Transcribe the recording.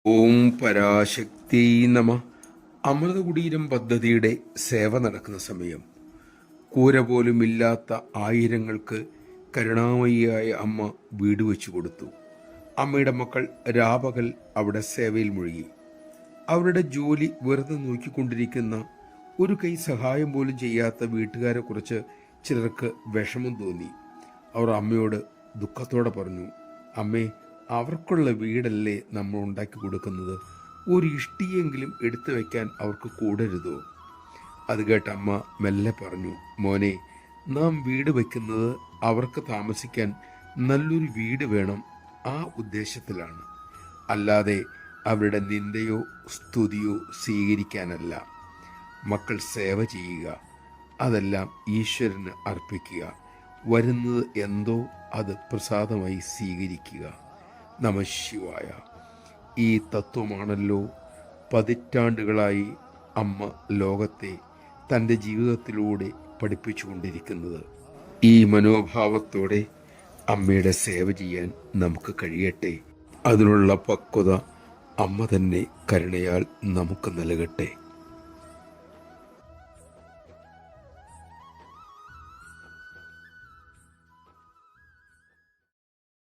ഓം പരാശക്തി നമ. അമൃതകുടീരം പദ്ധതിയുടെ സേവ നടക്കുന്ന സമയം കൂര പോലുമില്ലാത്ത ആയിരങ്ങൾക്ക് കരുണാമയിയായ അമ്മ വീട് വെച്ചു കൊടുത്തു. അമ്മയുടെ മക്കൾ രാപകൽ അവിടെ സേവയിൽ മുഴുകി. അവരുടെ ജോലി വെറുതെ നോക്കിക്കൊണ്ടിരിക്കുന്ന, ഒരു കൈ സഹായം പോലും ചെയ്യാത്ത വീട്ടുകാരെ കുറിച്ച് ചിലർക്ക് വിഷമം തോന്നി. അവർ അമ്മയോട് ദുഃഖത്തോടെ പറഞ്ഞു, അമ്മേ, അവർക്കുള്ള വീടല്ലേ നമ്മൾ ഉണ്ടാക്കി കൊടുക്കുന്നത്, ഒരു ഇഷ്ടിയെങ്കിലും എടുത്തു വയ്ക്കാൻ അവർക്ക് കൂടരുതോ? അത് കേട്ട അമ്മ മെല്ലെ പറഞ്ഞു, മോനെ, നാം വീട് വയ്ക്കുന്നത് അവർക്ക് താമസിക്കാൻ നല്ലൊരു വീട് വേണം, ആ ഉദ്ദേശത്തിലാണ്. അല്ലാതെ അവരുടെ നിന്ദയോ സ്തുതിയോ സ്വീകരിക്കാനല്ല. മക്കൾ സേവ ചെയ്യുക, അതെല്ലാം ഈശ്വരന് അർപ്പിക്കുക, വരുന്നത് എന്തോ അത് പ്രസാദമായി സ്വീകരിക്കുക. നമഃശിവായ. ഈ തത്വമാണല്ലോ പതിറ്റാണ്ടുകളായി അമ്മ ലോകത്തെ തൻ്റെ ജീവിതത്തിലൂടെ പഠിപ്പിച്ചുകൊണ്ടിരിക്കുന്നത്. ഈ മനോഭാവത്തോടെ അമ്മയുടെ സേവ ചെയ്യാൻ നമുക്ക് കഴിയട്ടെ. അതിനുള്ള പക്വത അമ്മ തന്നെ കരുണയാൽ നമുക്ക് നൽകട്ടെ.